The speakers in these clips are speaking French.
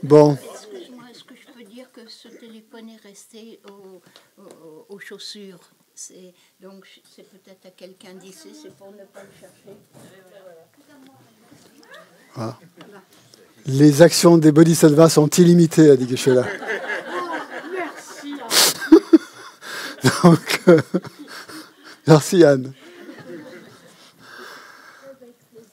Bon. Excuse-moi, est-ce que je peux dire que ce téléphone est resté aux chaussures? Donc c'est peut-être à quelqu'un d'ici, c'est pour ne pas le chercher. Ah. Les actions des bodhisattvas sont illimitées, a dit Geshe-la. Merci. Donc, merci Anne.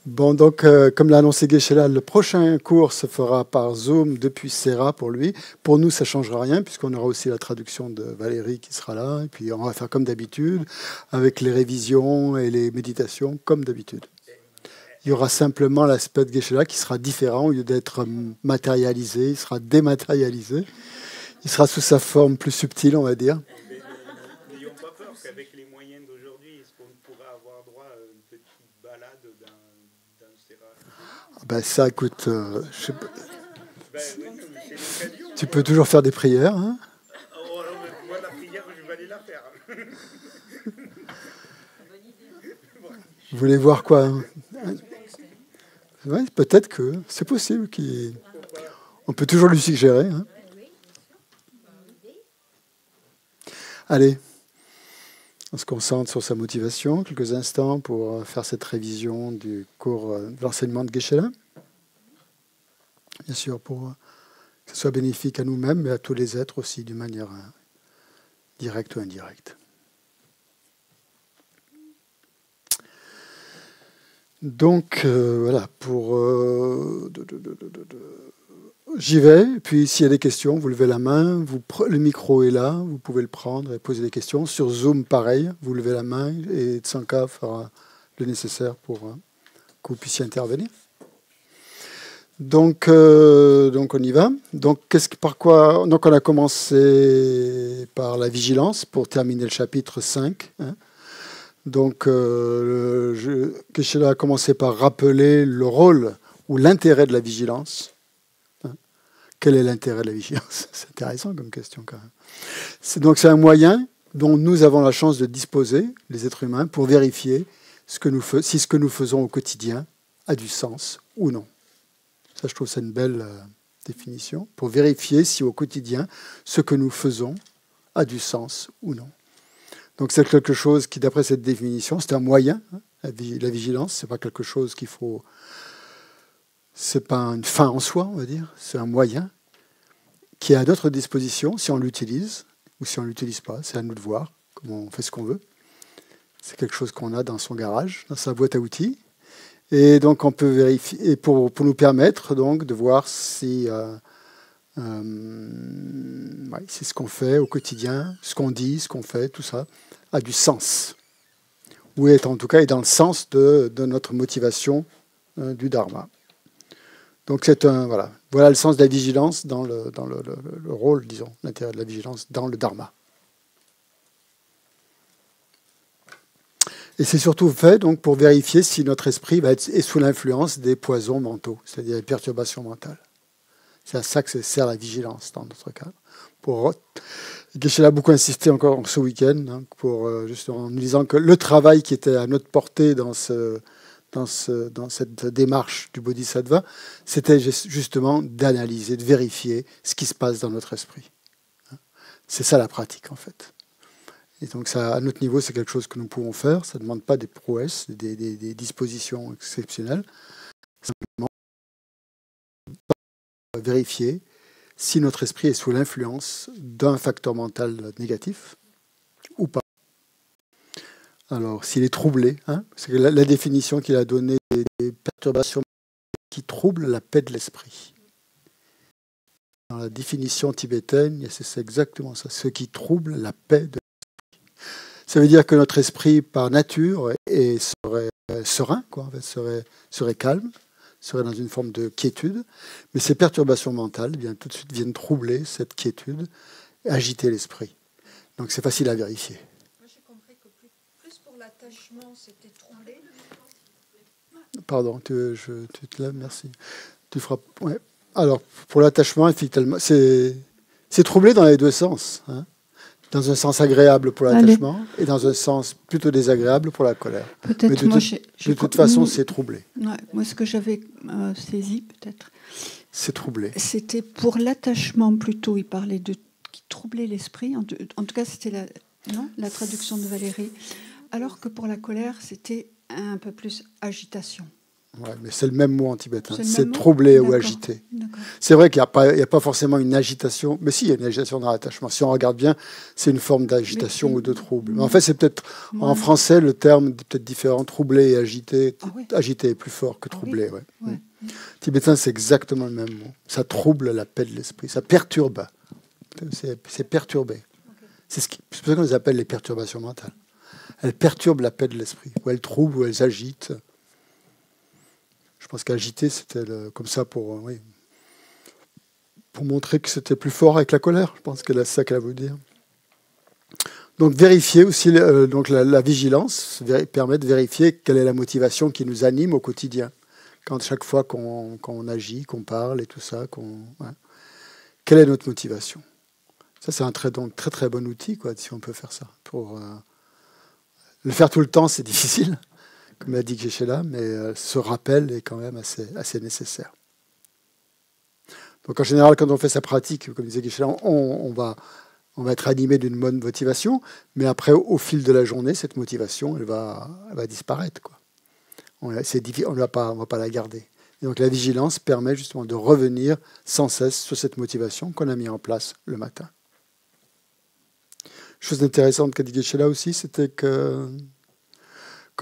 Bon, donc, comme l'a annoncé Geshe-la, le prochain cours se fera par Zoom depuis Serra pour lui. Pour nous, ça ne changera rien, puisqu'on aura aussi la traduction de Valérie qui sera là. Et puis, on va faire comme d'habitude, avec les révisions et les méditations, comme d'habitude. Il y aura simplement l'aspect de Geshe-la qui sera différent. Au lieu d'être matérialisé, il sera dématérialisé. Il sera sous sa forme plus subtile, on va dire. N'ayons pas peur qu'avec les moyens d'aujourd'hui, est-ce qu'on pourra avoir droit à une petite balade d'un Serra? Ben ça, écoute, je sais pas. Tu peux toujours faire des prières. Hein, moi, la prière, je vais aller la faire. Vous voulez voir quoi? Ouais, peut-être que c'est possible. On peut toujours lui suggérer. Hein. Allez, on se concentre sur sa motivation quelques instants pour faire cette révision du cours de l'enseignement de Geshe-la. Bien sûr, pour que ce soit bénéfique à nous-mêmes, mais à tous les êtres aussi, d'une manière directe ou indirecte. Donc, voilà, j'y vais, puis s'il y a des questions, vous levez la main, le micro est là, vous pouvez le prendre et poser des questions. Sur Zoom, pareil, vous levez la main et Tsanka fera le nécessaire pour que vous puissiez intervenir. Donc on y va. Donc, donc on a commencé par la vigilance pour terminer le chapitre 5. Hein. Donc, Geshe-la a commencé par rappeler le rôle ou l'intérêt de la vigilance. Hein. Quel est l'intérêt de la vigilance? C'est intéressant comme question quand même. Donc, c'est un moyen dont nous avons la chance de disposer, les êtres humains, pour vérifier si ce que nous faisons au quotidien a du sens ou non. Ça, je trouve ça une belle définition. Pour vérifier si au quotidien, ce que nous faisons a du sens ou non. Donc c'est quelque chose qui, d'après cette définition, c'est un moyen. Hein, la vigilance, c'est pas quelque chose qu'il faut... C'est pas une fin en soi, on va dire. C'est un moyen qui est à notre disposition si on l'utilise ou si on ne l'utilise pas. C'est à nous de voir comment on fait ce qu'on veut. C'est quelque chose qu'on a dans son garage, dans sa boîte à outils. Et donc on peut vérifier, et pour nous permettre donc de voir si ce qu'on fait au quotidien, ce qu'on dit, ce qu'on fait, tout ça, a du sens. Ou en tout cas est dans le sens de notre motivation du Dharma. Donc voilà le sens de la vigilance dans le rôle, disons, l'intérêt de la vigilance dans le Dharma. Et c'est surtout fait donc, pour vérifier si notre esprit est sous l'influence des poisons mentaux, c'est-à-dire des perturbations mentales. C'est à ça que sert la vigilance dans notre cadre. Geshe-la a beaucoup insisté encore ce week-end justement en nous disant que le travail qui était à notre portée dans cette démarche du Bodhisattva, c'était justement d'analyser, de vérifier ce qui se passe dans notre esprit. C'est ça la pratique en fait. Et donc ça, à notre niveau, c'est quelque chose que nous pouvons faire. Ça ne demande pas des prouesses, des dispositions exceptionnelles. Simplement vérifier si notre esprit est sous l'influence d'un facteur mental négatif ou pas. Alors, s'il est troublé, hein, c'est que la définition qu'il a donnée des perturbations qui troublent la paix de l'esprit. Dans la définition tibétaine, c'est exactement ça, ce qui trouble la paix de l'esprit. Ça veut dire que notre esprit, par nature, serait serein, quoi, en fait, serait calme, serait dans une forme de quiétude, mais ces perturbations mentales tout de suite viennent troubler cette quiétude, agiter l'esprit. Donc c'est facile à vérifier. Moi j'ai compris que plus pour l'attachement, c'était troublé. Pardon, tu te lèves, merci. Tu feras. Ouais. Alors pour l'attachement, effectivement, c'est troublé dans les deux sens. Hein. Dans un sens agréable pour l'attachement et dans un sens plutôt désagréable pour la colère. Peut-être mais de toute façon, c'est troublé. Ouais, moi, ce que j'avais saisi, peut-être, c'est troublé. C'était pour l'attachement plutôt, il parlait de qui troublait l'esprit. En tout cas, c'était la traduction de Valérie. Alors que pour la colère, c'était un peu plus agitation. Ouais, mais c'est le même mot en tibétain. C'est le C'est même mot ? troublé ou D'accord. agité. D'accord. C'est vrai qu'il n'y a pas forcément une agitation, mais si, il y a une agitation dans l'attachement. Si on regarde bien, c'est une forme d'agitation Mais- ou de trouble. Mais en fait, c'est peut-être, Ouais. en français, le terme est peut-être différent. Troublé et agité. Ah oui. Agité est plus fort que Ah troublé. oui. Ouais. Ouais. Tibétain, c'est exactement le même mot. Ça trouble la paix de l'esprit. Ça perturbe. C'est perturbé. C'est pour ça qu'on les appelle les perturbations mentales. Elles perturbent la paix de l'esprit. Ou elles troublent, ou elles agitent. Je pense qu'agiter, c'était comme ça pour montrer que c'était plus fort avec la colère. Je pense que c'est ça qu'elle a voulu dire. Donc vérifier aussi, donc la vigilance permet de vérifier quelle est la motivation qui nous anime au quotidien. Quand chaque fois qu'on agit, qu'on parle et tout ça, quelle est notre motivation? Ça, c'est un très très bon outil, quoi, si on peut faire ça. Pour le faire tout le temps, c'est difficile, comme l'a dit Geshe-la, mais ce rappel est quand même assez nécessaire. Donc en général, quand on fait sa pratique, comme disait Geshe-la, on va être animé d'une bonne motivation, mais après, au fil de la journée, cette motivation, elle va disparaître, quoi. C'est difficile, on ne va pas la garder. Et donc la vigilance permet justement de revenir sans cesse sur cette motivation qu'on a mis en place le matin. Chose intéressante qu'a dit Geshe-la aussi, c'était que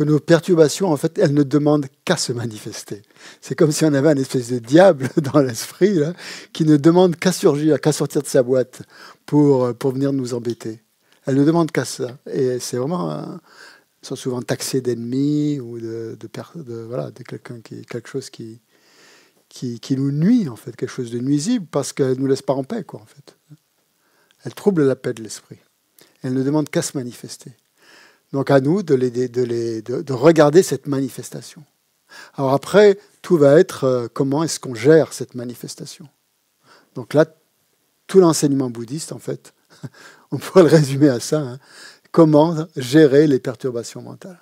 nos perturbations, en fait, elles ne demandent qu'à se manifester. C'est comme si on avait un espèce de diable dans l'esprit là, qui ne demande qu'à surgir, qu'à sortir de sa boîte pour venir nous embêter. Elles ne demandent qu'à ça. Et c'est vraiment... Ils sont souvent taxés d'ennemis ou de quelqu'un quelque chose qui nous nuit, en fait, quelque chose de nuisible, parce qu'elle ne nous laisse pas en paix, quoi, en fait. Elle trouble la paix de l'esprit. Elle ne demande qu'à se manifester. Donc à nous de regarder cette manifestation. Alors après, tout va être comment est-ce qu'on gère cette manifestation. Donc là, tout l'enseignement bouddhiste, en fait, on pourrait le résumer à ça, hein. Comment gérer les perturbations mentales.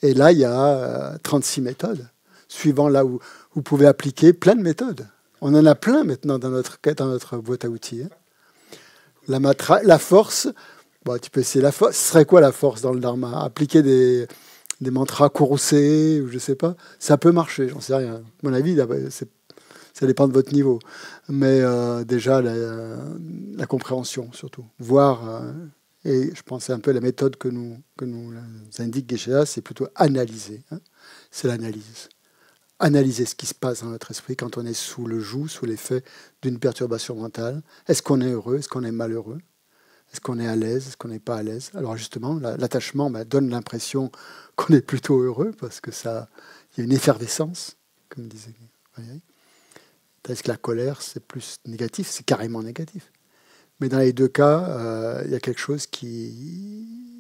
Et là, il y a 36 méthodes, suivant là où vous pouvez appliquer plein de méthodes. On en a plein maintenant dans notre boîte à outils. Hein. La force, bon, tu peux essayer la force. Ce serait quoi la force dans le dharma? Appliquer des mantras courroucés, ou je ne sais pas. Ça peut marcher, j'en sais rien. À mon avis, ça dépend de votre niveau. Mais déjà, la compréhension, surtout. Voir... Et je pense que c'est un peu la méthode que nous indique Geshe-la, c'est plutôt analyser. Hein. C'est l'analyse. Analyser ce qui se passe dans notre esprit quand on est sous le joug, sous l'effet d'une perturbation mentale. Est-ce qu'on est heureux? Est-ce qu'on est malheureux? Est-ce qu'on est à l'aise? Est-ce qu'on n'est pas à l'aise? Alors justement, l'attachement donne l'impression qu'on est plutôt heureux parce que il y a une effervescence, comme disait Valérie. Est-ce que la colère, c'est plus négatif? C'est carrément négatif. Mais dans les deux cas, il y a quelque chose qui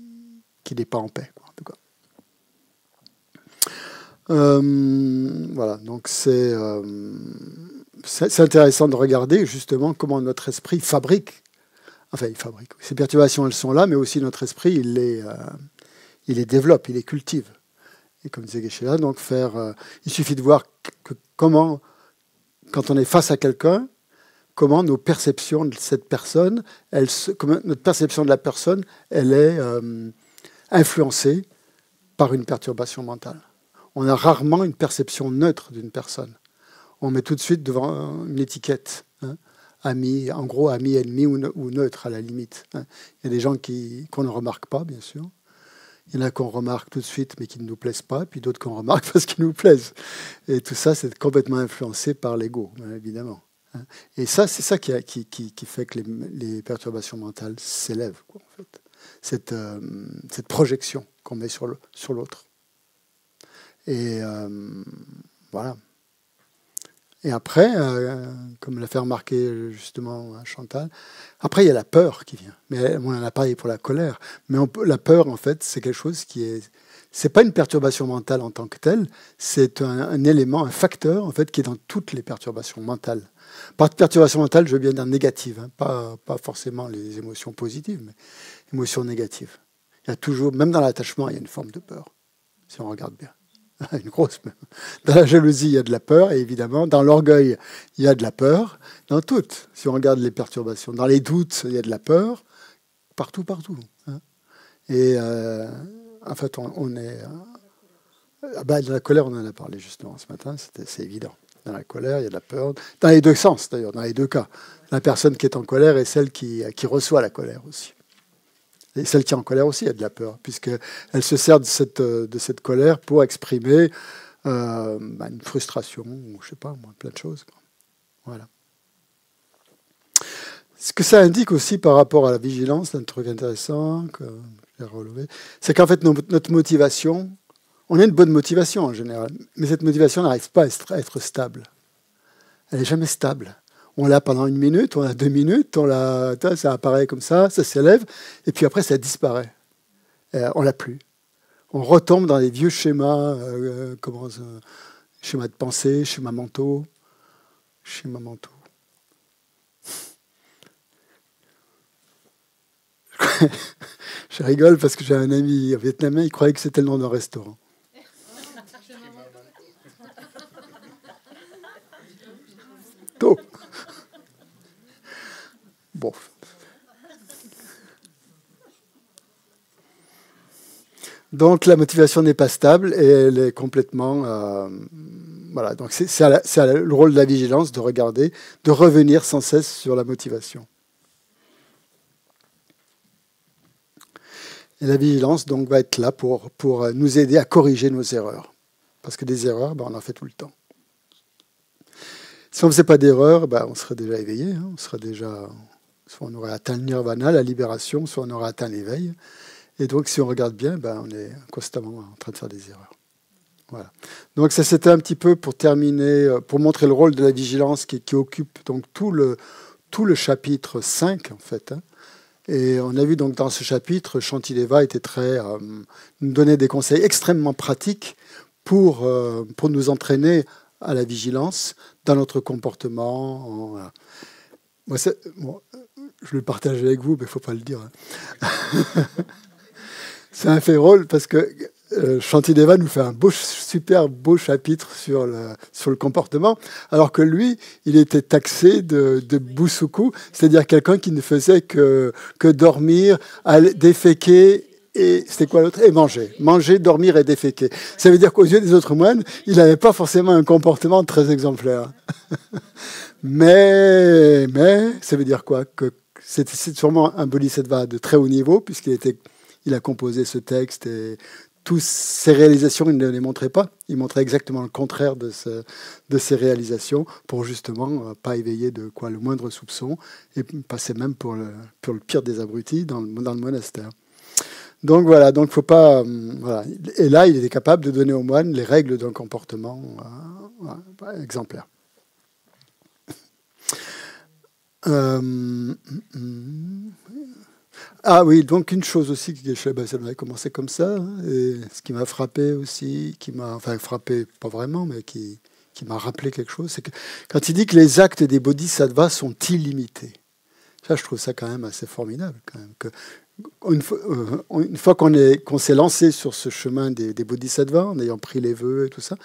n'est pas en paix, quoi, en tout cas. Voilà, donc c'est intéressant de regarder justement comment notre esprit fabrique. Enfin, il fabrique. Ces perturbations, elles sont là, mais aussi notre esprit, il les développe, il les cultive. Et comme disait Geshe-la, donc il suffit de voir comment, quand on est face à quelqu'un, comment nos perceptions de cette personne, notre perception de la personne, elle est influencée par une perturbation mentale. On a rarement une perception neutre d'une personne. On met tout de suite devant une étiquette, hein, ami, en gros ami, ennemi ou neutre à la limite. Hein. Il y a des gens qu'on ne remarque pas, bien sûr. Il y en a qu'on remarque tout de suite, mais qui ne nous plaisent pas, puis d'autres qu'on remarque parce qu'ils nous plaisent. Et tout ça, c'est complètement influencé par l'ego, évidemment. Et ça, c'est ça qui fait que les perturbations mentales s'élèvent, quoi, en fait. Cette projection qu'on met sur l'autre. Et voilà. Et après, comme l'a fait remarquer justement Chantal, après il y a la peur qui vient. Mais on en a parlé pour la colère. Mais la peur, en fait, c'est quelque chose qui est... C'est pas une perturbation mentale en tant que telle, c'est un élément, un facteur, en fait, qui est dans toutes les perturbations mentales. Par perturbation mentale, je veux bien dire négative, hein, pas forcément les émotions positives, mais émotions négatives. Il y a toujours, même dans l'attachement, il y a une forme de peur, si on regarde bien. Une grosse peur. Dans la jalousie, il y a de la peur, et évidemment, dans l'orgueil, il y a de la peur. Dans toutes, si on regarde les perturbations. Dans les doutes, il y a de la peur. Partout, partout. Hein. Et en fait, on est... dans la colère, on en a parlé justement ce matin, c'est évident. Dans la colère, il y a de la peur. Dans les deux sens, d'ailleurs, dans les deux cas. La personne qui est en colère et celle qui reçoit la colère aussi. Et celle qui est en colère aussi a de la peur, puisqu'elle se sert de cette colère pour exprimer une frustration, ou je sais pas, moi, plein de choses. Voilà. Ce que ça indique aussi par rapport à la vigilance, un truc intéressant que j'ai relevé, c'est qu'en fait, notre motivation, on a une bonne motivation en général, mais cette motivation n'arrive pas à être stable. Elle n'est jamais stable. On l'a pendant 1 minute, on l'a 2 minutes, ça apparaît comme ça s'élève, et puis après ça disparaît. On l'a plus. On retombe dans les vieux schémas, schémas de pensée, schémas mentaux. Je rigole parce que j'ai un ami vietnamien, il croyait que c'était le nom d'un restaurant. Tôt. Bon. Donc la motivation n'est pas stable et elle est complètement... voilà, donc c'est le rôle de la vigilance de regarder, de revenir sans cesse sur la motivation. Et la vigilance donc va être là pour nous aider à corriger nos erreurs. Parce que des erreurs, on en fait tout le temps. Si on ne faisait pas d'erreurs, on serait déjà éveillé, hein, on serait déjà... Soit on aurait atteint le nirvana, la libération, soit on aurait atteint l'éveil. Et donc, si on regarde bien, on est constamment en train de faire des erreurs. Voilà. Donc, ça, c'était un petit peu pour terminer, pour montrer le rôle de la vigilance qui occupe donc tout le chapitre 5, en fait. Hein. Et on a vu donc dans ce chapitre, Shantideva était nous donnait des conseils extrêmement pratiques pour nous entraîner à la vigilance dans notre comportement. Voilà. Moi, je le partage avec vous, mais il ne faut pas le dire. Hein. C'est un fait drôle parce que Shantideva nous fait un super beau chapitre sur le comportement, alors que lui, il était taxé de busuku, c'est-à-dire quelqu'un qui ne faisait que dormir, déféquer, et c'était quoi l'autre? Et manger. Manger, dormir et déféquer. Ça veut dire qu'aux yeux des autres moines, il n'avait pas forcément un comportement très exemplaire. Mais ça veut dire quoi? Que c'est sûrement un bodhisattva de très haut niveau, puisqu'il a composé ce texte et toutes ses réalisations, il ne les montrait pas. Il montrait exactement le contraire de ses réalisations pour justement pas éveiller le moindre soupçon et passer même pour le pire des abrutis dans le monastère. Donc voilà, donc faut pas. Voilà. Et là, il était capable de donner aux moines les règles d'un comportement exemplaire. Ah oui, donc une chose aussi, ça m'avait commencé comme ça, hein, et ce qui m'a frappé aussi, frappé pas vraiment, mais qui m'a rappelé quelque chose, c'est que quand il dit que les actes des bodhisattvas sont illimités, ça je trouve ça quand même assez formidable, quand même, que une fois qu'on s'est lancé sur ce chemin des bodhisattvas, en ayant pris les vœux et tout ça,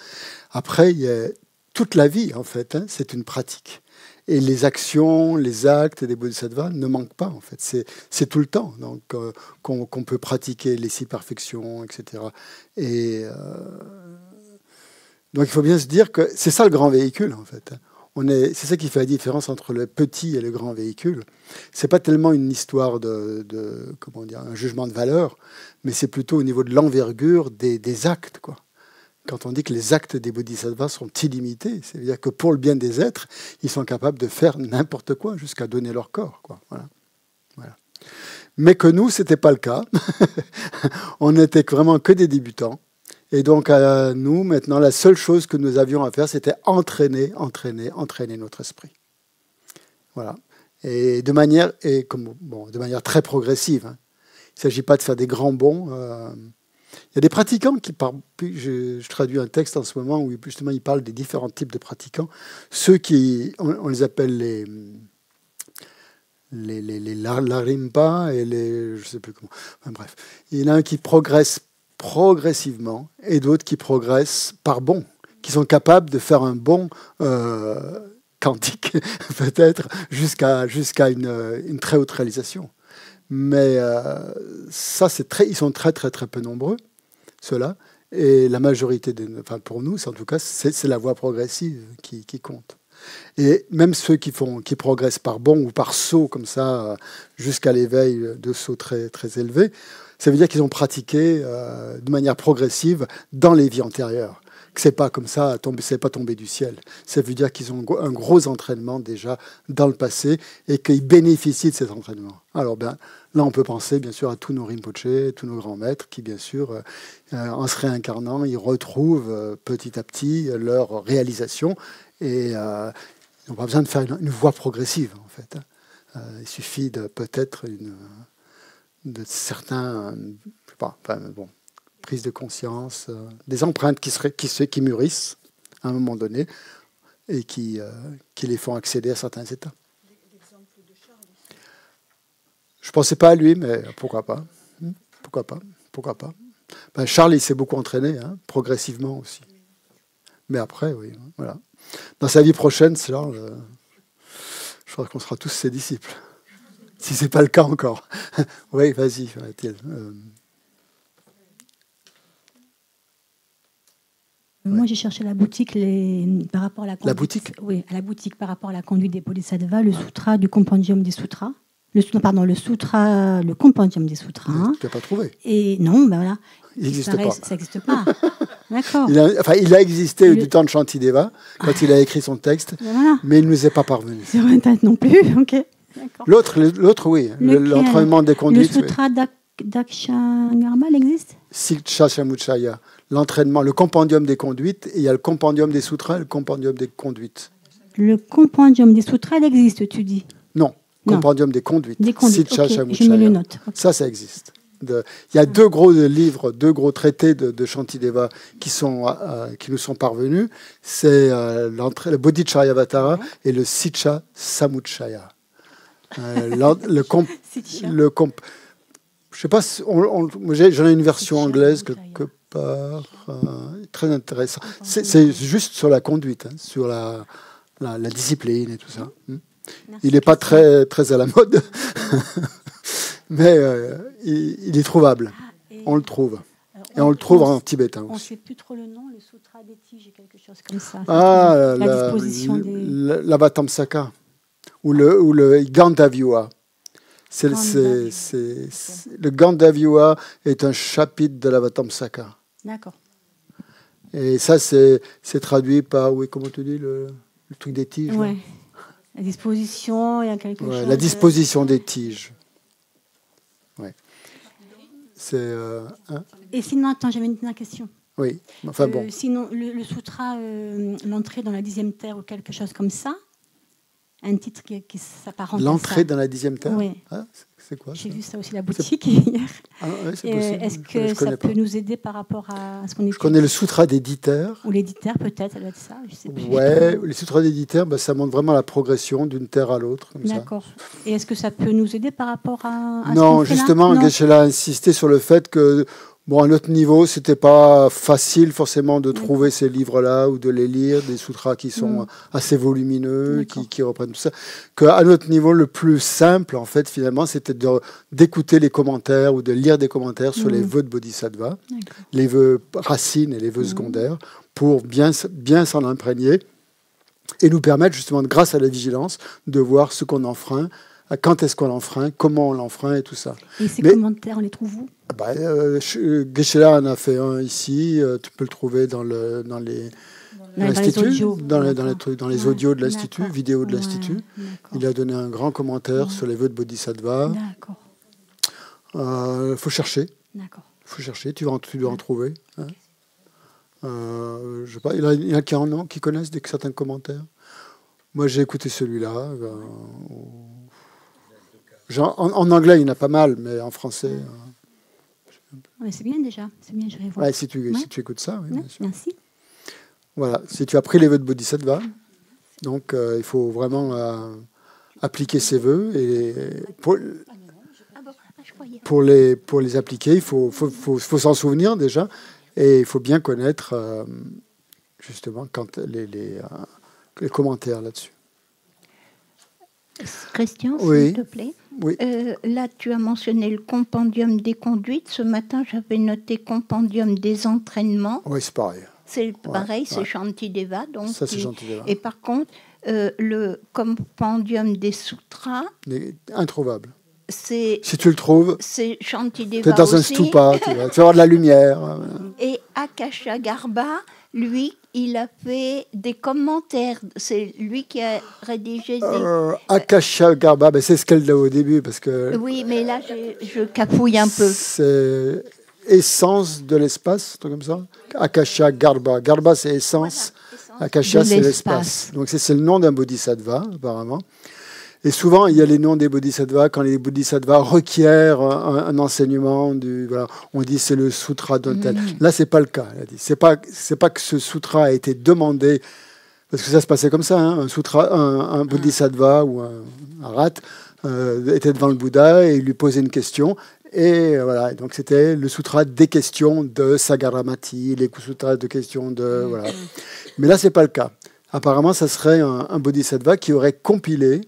après, il y a toute la vie, en fait, hein, c'est une pratique. Et les actions, les actes des bodhisattvas ne manquent pas, en fait. C'est tout le temps donc, qu'on peut pratiquer les 6 perfections, etc. Et donc, il faut bien se dire que c'est ça le grand véhicule, en fait. C'est ça qui fait la différence entre le petit et le grand véhicule. C'est pas tellement une histoire comment dire, un jugement de valeur, mais c'est plutôt au niveau de l'envergure des actes, quoi. Quand on dit que les actes des bodhisattvas sont illimités, c'est-à-dire que pour le bien des êtres, ils sont capables de faire n'importe quoi jusqu'à donner leur corps, quoi. Voilà. Mais que nous, c'était pas le cas. On n'était vraiment que des débutants. Et donc, à nous, maintenant, la seule chose que nous avions à faire, c'était entraîner notre esprit. Voilà. Et de manière très progressive. Hein. Il ne s'agit pas de faire des grands bonds. Il y a des pratiquants je traduis un texte en ce moment où justement il parle des différents types de pratiquants. Ceux qui, on les appelle les larimpa et je ne sais plus comment. Enfin, bref, il y en a un qui progresse progressivement, et d'autres qui progressent par bond, qui sont capables de faire un bond quantique, peut-être, jusqu'à une très haute réalisation. Mais ça, ils sont très, très, très peu nombreux, ceux-là. Et la majorité, pour nous, en tout cas, c'est la voie progressive qui compte. Et même ceux qui progressent par bond ou par saut, comme ça, jusqu'à l'éveil de sauts très, très élevés, ça veut dire qu'ils ont pratiqué de manière progressive dans les vies antérieures. Que c'est pas comme ça, c'est pas tombé du ciel. Ça veut dire qu'ils ont un gros entraînement déjà dans le passé et qu'ils bénéficient de cet entraînement. Alors bien, là, on peut penser bien sûr à tous nos Rinpoche, tous nos grands maîtres qui, bien sûr, en se réincarnant, ils retrouvent petit à petit leur réalisation et ils n'ont pas besoin de faire une voie progressive, en fait. Il suffit de peut-être de certains, je sais pas, bon, prise de conscience, des empreintes qui mûrissent à un moment donné et qui les font accéder à certains états. Je ne pensais pas à lui, mais pourquoi pas. Pourquoi pas. Charles, il s'est beaucoup entraîné, hein, progressivement aussi. Mais après, oui, voilà. Dans sa vie prochaine, Charles, je crois qu'on sera tous ses disciples. Si ce n'est pas le cas encore. Oui, vas-y, Mathilde. Moi, j'ai cherché la boutique par rapport à la conduite. La boutique ? Oui, à la boutique par rapport à la conduite des Bodhisattvas, le sutra du compendium des sutras. Le compendium des sutras. Tu n'as pas trouvé ? Et non, ben voilà. Il n'existe pas. Ça n'existe pas. D'accord. Il a existé du temps de Shantideva, quand il a écrit son texte, voilà. Mais il ne nous est pas parvenu. Sur Internet non plus, ok. L'autre, oui. L'entraînement des conduites. Le sutra d'Akshangarma, il existe ? Siksha Samuchaya. L'entraînement, le compendium des conduites, et il y a le compendium des sutras et le compendium des conduites. Le compendium des sutras, il existe, tu dis ? Non, compendium des conduites. Des conduites, Siksha okay, Samuchaya. je me le note. Okay. Ça existe. Il y a deux gros livres, deux gros traités de Shantideva qui nous sont parvenus. C'est le Bodhicharyavatara et le Siksha Samuchaya. Je sais pas, j'en ai une version anglaise quelque part, très intéressant. C'est juste sur la conduite, hein, sur la discipline et tout ça. Il n'est pas très, très à la mode, mais il est trouvable. On le trouve. Et on le trouve en tibétain aussi. On ne sait plus trop le nom, le sutra des tiges, quelque chose comme ça. La disposition des... l'Avatamsaka, ou le Gandavyuha. Le Gandavyuha est un chapitre de l'Avatamsaka. D'accord. Et ça, c'est traduit par, oui, comment tu dis, le truc des tiges. Oui. La disposition, il y a quelque chose. La disposition des tiges. Ouais. Et sinon, attends, j'avais une dernière question. Oui, enfin bon. Sinon, le sutra, l'entrée dans la 10e terre ou quelque chose comme ça, un titre qui s'apparente à ça. L'entrée dans la 10e terre ? Oui. Ah, c'est quoi ? J'ai vu ça aussi à la boutique hier. Ah, ouais, c'est possible. Est-ce que ça peut nous aider par rapport à ce qu'on étudie ? Je connais le sutra des 10 terres. Ou les 10 terres, peut-être, ça doit être ça. Je sais plus. Ouais, les sutras des 10 terres, ça montre vraiment la progression d'une terre à l'autre. D'accord. Et est-ce que ça peut nous aider par rapport à non, justement, Geshe-la a insisté sur le fait que, à notre niveau, c'était pas facile forcément de trouver ces livres-là ou de les lire, des sutras qui sont assez volumineux, qui reprennent tout ça. Qu'à notre niveau, le plus simple, en fait, finalement, c'était d'écouter les commentaires ou de lire des commentaires sur les vœux de Bodhisattva, les vœux racines et les vœux secondaires, pour bien s'en imprégner et nous permettre, justement, grâce à la vigilance, de voir ce qu'on enfreint, quand est-ce qu'on l'enfreint, comment on l'enfreint et tout ça. Et ces commentaires, on les trouve où ? Geshe-la en a fait un ici, tu peux le trouver dans l'Institut, dans les audios de l'Institut, vidéos de l'Institut. Il a donné un grand commentaire sur les vœux de Bodhisattva. Il faut chercher. Tu dois en trouver. Hein. Je sais pas, il y en a qui connaissent certains commentaires. Moi, j'ai écouté celui-là. En anglais, il y en a pas mal, mais en français... Ouais, c'est bien déjà. C'est bien, je vais voir. Ouais, si tu écoutes ça, oui, bien sûr. Merci. Voilà, si tu as pris les vœux de Bodhisattva, donc il faut vraiment appliquer ces vœux. Et Je croyais. pour les appliquer, il faut s'en souvenir déjà, et il faut bien connaître justement les commentaires là-dessus. Christian, Oui. s'il te plaît. Oui. Là, tu as mentionné le compendium des conduites. Ce matin, j'avais noté compendium des entraînements. Oui, c'est pareil. C'est pareil, c'est Shantideva. Donc Ça, c'est Shantideva. Et par contre, le compendium des sutras, Introuvable. c'est Si tu le trouves, c'est tu Shantideva es dans un aussi. stupa, tu vas avoir de la lumière. Et Akasha Garba, lui, il a fait des commentaires. C'est lui qui a rédigé des... Akasha Garba, ben c'est ce qu'elle dit au début, parce que Oui, mais là, je cafouille un peu. c'est essence de l'espace, un truc comme ça. Akasha Garba. Garba, c'est essence. Voilà, Akasha, de c'est l'espace. l'espace. Donc, c'est le nom d'un bodhisattva, apparemment. Et souvent, il y a les noms des bodhisattvas quand les bodhisattvas requièrent un enseignement. Voilà, on dit c'est le sutra d'un tel. Là, c'est pas le cas. C'est pas que ce sutra a été demandé, parce que ça se passait comme ça. Hein, un bodhisattva ou un rat était devant le Bouddha et il lui posait une question. Et voilà, donc c'était le sutra des questions de Sagaramati, les sutras de questions de... Voilà. Mais là, c'est pas le cas. Apparemment, ça serait un bodhisattva qui aurait compilé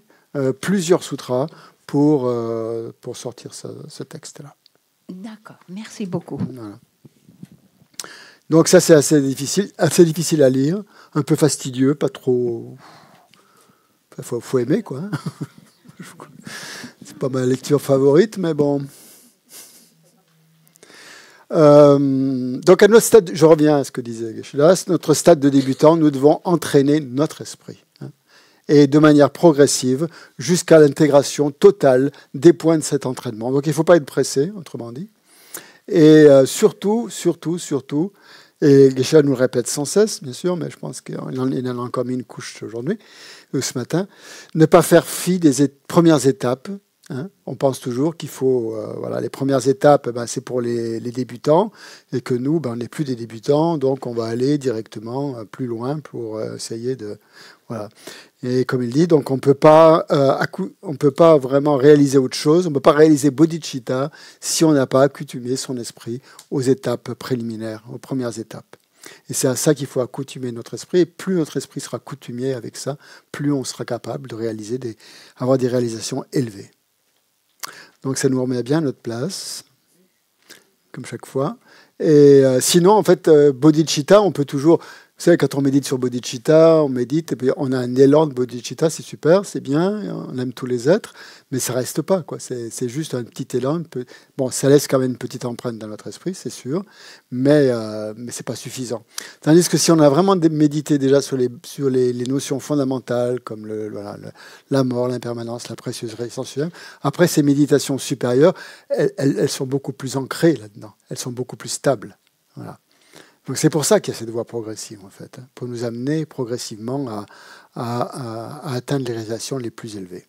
plusieurs sutras pour sortir ce texte-là. D'accord, merci beaucoup. Voilà. Donc ça, c'est assez difficile à lire, un peu fastidieux, pas trop... Faut aimer, quoi. C'est pas ma lecture favorite, mais bon... donc à notre stade, je reviens à ce que disait Geshe-la, notre stade de débutant, nous devons entraîner notre esprit, hein, et de manière progressive jusqu'à l'intégration totale des points de cet entraînement. Donc il ne faut pas être pressé, autrement dit. Et surtout, et Geshe-la nous le répète sans cesse, bien sûr, mais je pense qu'il en a encore mis une couche aujourd'hui, ce matin, ne pas faire fi des premières étapes. Hein, on pense toujours qu'il faut... voilà, les premières étapes, c'est pour les débutants, et que nous, on n'est plus des débutants, donc on va aller directement plus loin pour essayer de... Voilà. Et comme il dit, donc on ne peut pas vraiment réaliser autre chose, on ne peut pas réaliser bodhicitta si on n'a pas accoutumé son esprit aux étapes préliminaires, aux premières étapes. Et c'est à ça qu'il faut accoutumer notre esprit, et plus notre esprit sera coutumier avec ça, plus on sera capable de avoir des réalisations élevées. Donc ça nous remet bien à notre place, comme chaque fois. Et sinon, en fait, bodhicitta, on peut toujours... Vous savez, quand on médite sur bodhicitta, on médite, et puis on a un élan de bodhicitta, c'est super, c'est bien, on aime tous les êtres, mais ça reste pas, quoi. C'est juste un petit élan. Bon, ça laisse quand même une petite empreinte dans notre esprit, c'est sûr, mais c'est pas suffisant. Tandis que si on a vraiment médité déjà sur les notions fondamentales, comme la mort, l'impermanence, la précieuseté sensuelle, après ces méditations supérieures, elles sont beaucoup plus ancrées là-dedans, elles sont beaucoup plus stables. Voilà. Donc c'est pour ça qu'il y a cette voie progressive, en fait, hein, pour nous amener progressivement à atteindre les réalisations les plus élevées.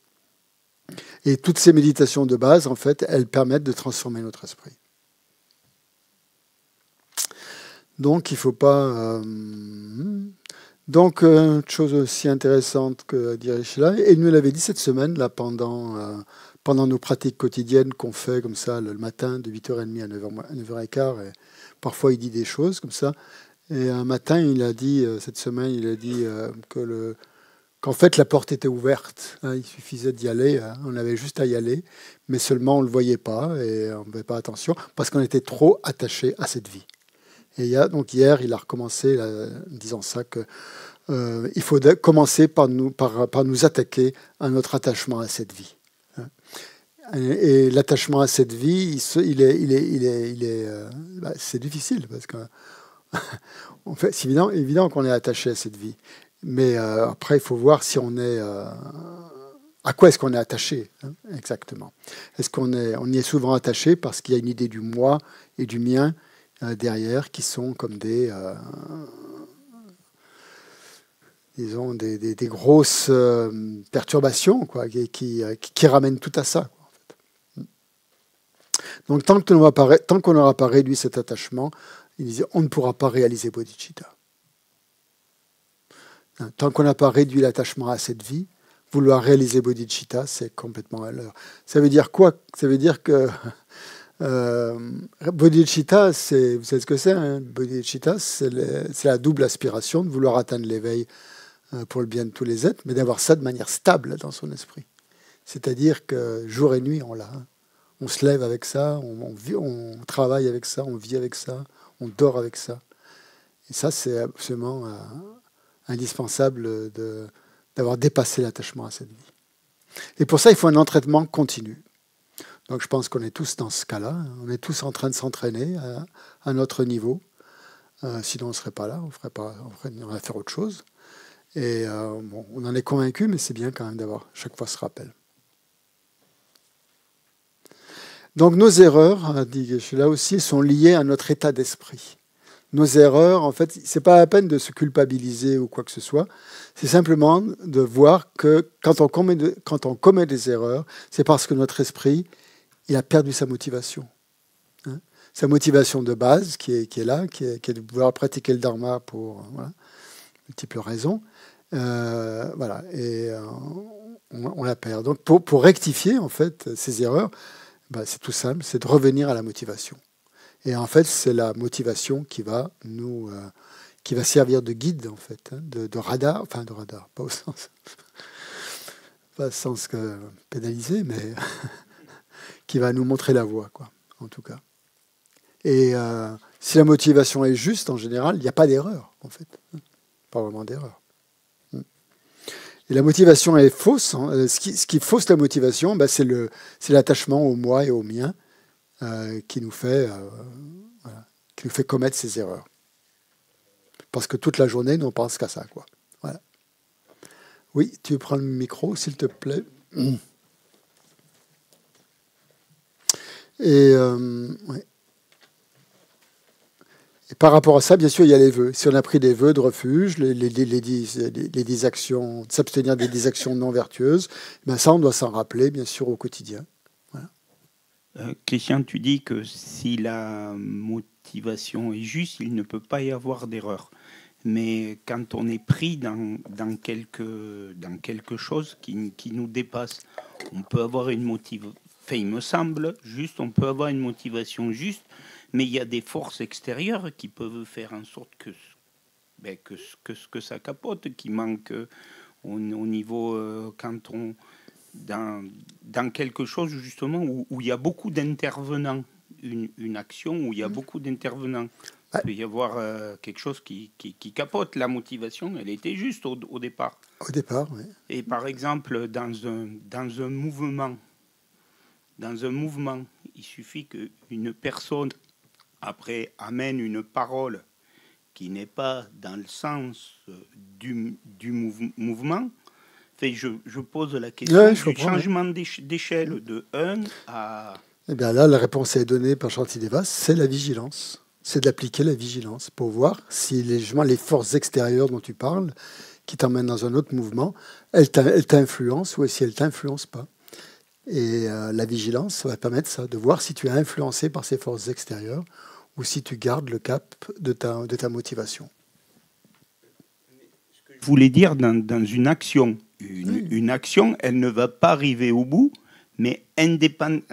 Et toutes ces méditations de base, en fait, elles permettent de transformer notre esprit. Donc il ne faut pas... Donc, une chose aussi intéressante que dire Geshe-la, et il nous l'avait dit cette semaine, là, pendant nos pratiques quotidiennes qu'on fait comme ça le matin de 8h30 à 9h15, et parfois il dit des choses comme ça. Et un matin, il a dit, cette semaine, il a dit qu'en fait la porte était ouverte. Hein, il suffisait d'y aller, hein, on avait juste à y aller, mais seulement on ne le voyait pas et on ne faisait pas attention parce qu'on était trop attaché à cette vie. Et donc hier, il a recommencé en disant ça que il faut commencer par nous attaquer à notre attachement à cette vie. Et l'attachement à cette vie, c'est difficile parce que en fait, c'est évident qu'on est attaché à cette vie. Mais après, il faut voir si on est à quoi est-ce qu'on est attaché, hein, exactement. Est-ce qu'on y est souvent attaché parce qu'il y a une idée du moi et du mien derrière qui sont comme disons des grosses perturbations, quoi, qui ramènent tout à ça, quoi, en fait. Donc tant qu'on n'aura pas réduit cet attachement, il disait, on ne pourra pas réaliser bodhicitta. Tant qu'on n'a pas réduit l'attachement à cette vie, vouloir réaliser bodhicitta, c'est complètement à l'heure. Ça veut dire quoi? Ça veut dire que bodhicitta, vous savez ce que c'est, hein? Bodhicitta, c'est la double aspiration de vouloir atteindre l'éveil pour le bien de tous les êtres, mais d'avoir ça de manière stable dans son esprit. C'est-à-dire que jour et nuit, on l'a. Hein. On se lève avec ça, on travaille avec ça, on vit avec ça, on dort avec ça. Et ça, c'est absolument indispensable d'avoir dépassé l'attachement à cette vie. Et pour ça, il faut un entraînement continu. Donc je pense qu'on est tous dans ce cas-là. On est tous en train de s'entraîner à notre niveau. Sinon, on ne serait pas là, on va faire autre chose. Et bon, on en est convaincu, mais c'est bien quand même d'avoir chaque fois ce rappel. Donc nos erreurs, dit Geshe là aussi, sont liées à notre état d'esprit. Nos erreurs, en fait, c'est pas la peine de se culpabiliser ou quoi que ce soit. C'est simplement de voir que quand on commet des erreurs, c'est parce que notre esprit, il a perdu sa motivation. Hein, sa motivation de base, qui est là, qui est de pouvoir pratiquer le dharma pour multiples raisons. Voilà, et on la perd. Donc pour rectifier, en fait, ces erreurs, c'est tout simple, c'est de revenir à la motivation. Et en fait, c'est la motivation qui va qui va servir de guide, en fait, hein, de radar, enfin de radar, pas au sens que pénalisé, mais qui va nous montrer la voie, quoi, en tout cas. Et si la motivation est juste, en général, il n'y a pas d'erreur, en fait. Pas vraiment d'erreur. Et la motivation est fausse. Hein. Ce qui fausse la motivation, c'est l'attachement au moi et au mien qui nous fait commettre ces erreurs. Parce que toute la journée, nous, on pense qu'à ça, quoi. Voilà. Oui, tu prends le micro, s'il te plaît. Et, ouais. Et par rapport à ça, bien sûr, il y a les vœux. Si on a pris des vœux de refuge, les 10 actions, de s'abstenir des 10 actions non vertueuses, ça, on doit s'en rappeler, bien sûr, au quotidien. Voilà. Christian, tu dis que si la motivation est juste, il ne peut pas y avoir d'erreur. Mais quand on est pris dans quelque chose qui nous dépasse, on peut avoir une motivation, enfin, il me semble, juste, on peut avoir une motivation juste, mais il y a des forces extérieures qui peuvent faire en sorte que ça capote, qui manque au niveau quand on dans quelque chose justement où il y a beaucoup d'intervenants, une action où il y a beaucoup d'intervenants. Il peut y avoir quelque chose qui capote. La motivation, elle était juste au départ. Au départ, oui. Et par exemple, dans un mouvement, il suffit qu'une personne après amène une parole qui n'est pas dans le sens du mouvement. Fait, je pose la question du changement d'échelle de 1 à... Eh bien là, la réponse est donnée par Shantideva, c'est la vigilance. C'est d'appliquer la vigilance pour voir si les forces extérieures dont tu parles, qui t'emmènent dans un autre mouvement, elles t'influencent ou si elles ne t'influencent pas. Et la vigilance, ça va permettre ça, de voir si tu es influencé par ces forces extérieures ou si tu gardes le cap de ta motivation. Je voulais dire, dans une action, une action, elle ne va pas arriver au bout, mais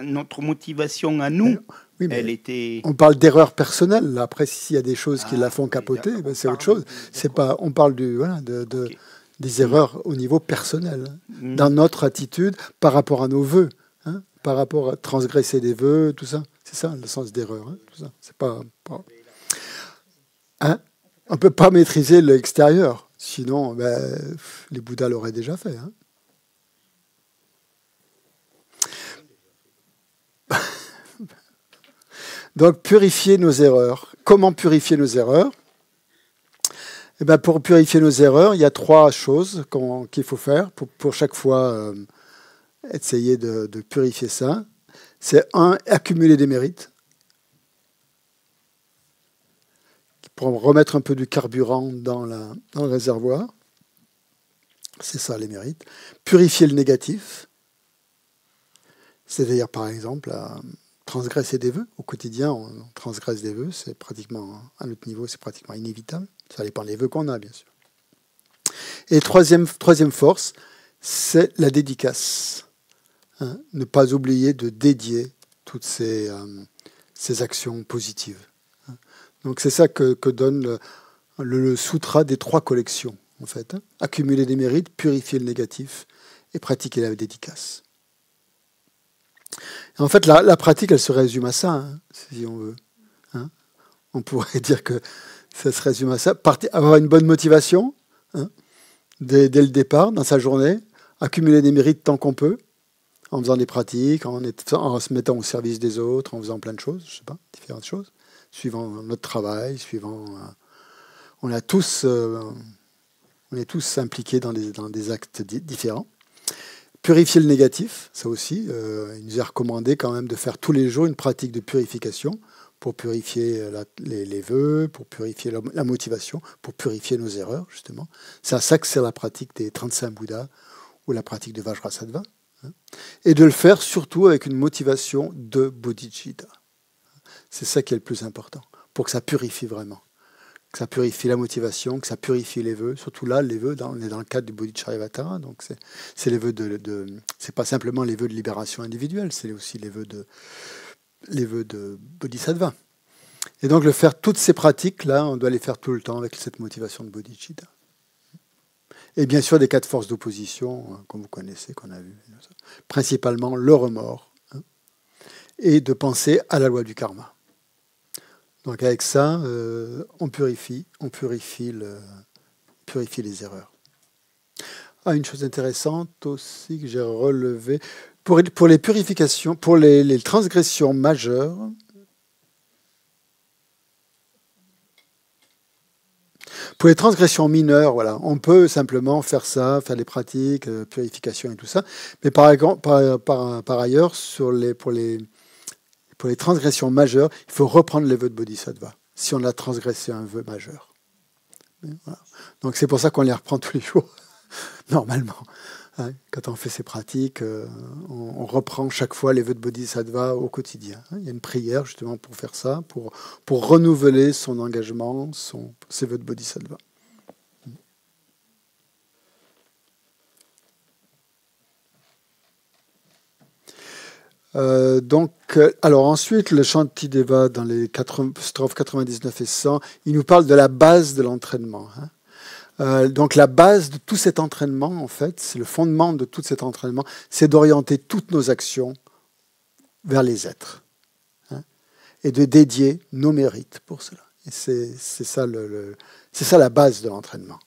notre motivation à nous, elle était... On parle d'erreurs personnelles. Là. Après, s'il y a des choses qui la font capoter, c'est autre chose. On parle des erreurs au niveau personnel, dans notre attitude par rapport à nos vœux, hein, par rapport à transgresser des vœux, tout ça. C'est ça le sens d'erreur. Hein, tout ça. C'est pas... Hein, on ne peut pas maîtriser l'extérieur. Sinon, les Bouddhas l'auraient déjà fait. Hein. Donc, purifier nos erreurs. Comment purifier nos erreurs ? Pour purifier nos erreurs, il y a 3 choses qu'il faut faire pour chaque fois essayer de purifier ça. C'est 1, accumuler des mérites. Pour remettre un peu du carburant dans le réservoir. C'est ça, les mérites. Purifier le négatif. C'est-à-dire, par exemple, transgresser des vœux. Au quotidien, on transgresse des vœux. C'est pratiquement, à notre niveau, c'est pratiquement inévitable. Ça dépend des vœux qu'on a, bien sûr. Et troisième force, c'est la dédicace. Hein, ne pas oublier de dédier toutes ces actions positives. Hein. Donc c'est ça que donne le sutra des 3 collections, en fait. Hein. Accumuler des mérites, purifier le négatif et pratiquer la dédicace. Et en fait, la pratique, elle se résume à ça, hein, si on veut. Hein. On pourrait dire que ça se résume à ça. Avoir une bonne motivation, hein, dès le départ, dans sa journée, accumuler des mérites tant qu'on peut, en faisant des pratiques, en se mettant au service des autres, en faisant plein de choses, je sais pas, différentes choses, suivant notre travail, on est tous impliqués dans des actes différents. Purifier le négatif, ça aussi, il nous est recommandé quand même de faire tous les jours une pratique de purification pour purifier les vœux, pour purifier la motivation, pour purifier nos erreurs, justement. C'est à ça que sert la pratique des 35 Bouddhas ou la pratique de Vajrasattva. Hein, et de le faire surtout avec une motivation de bodhicitta. C'est ça qui est le plus important, pour que ça purifie vraiment. Que ça purifie la motivation, que ça purifie les vœux. Surtout là, les vœux, on est dans le cadre du Bodhisattva, donc c'est les vœux c'est pas simplement les vœux de libération individuelle, c'est aussi les vœux de Bodhisattva. Et donc, toutes ces pratiques-là, on doit les faire tout le temps avec cette motivation de bodhicitta. Et bien sûr, des cas de force d'opposition, comme vous connaissez, qu'on a vu. Principalement le remords, hein, et de penser à la loi du karma. Donc avec ça, on purifie les erreurs. Une chose intéressante aussi que j'ai relevée, pour les purifications, pour les transgressions majeures, pour les transgressions mineures, voilà, on peut simplement faire ça, faire les pratiques, purification et tout ça. Mais par ailleurs, pour les transgressions majeures, il faut reprendre les vœux de Bodhisattva, si on a transgressé un vœu majeur. Voilà. Donc c'est pour ça qu'on les reprend tous les jours, normalement. Hein, quand on fait ces pratiques, on reprend chaque fois les vœux de Bodhisattva au quotidien. Hein. Il y a une prière justement pour faire ça, pour renouveler son engagement, ses vœux de Bodhisattva. Alors ensuite, le Shantideva, dans les strophes 99 et 100, il nous parle de la base de l'entraînement. Hein. Donc la base de tout cet entraînement, en fait, c'est le fondement de tout cet entraînement, c'est d'orienter toutes nos actions vers les êtres, hein, et de dédier nos mérites pour cela. Et c'est ça la base de l'entraînement.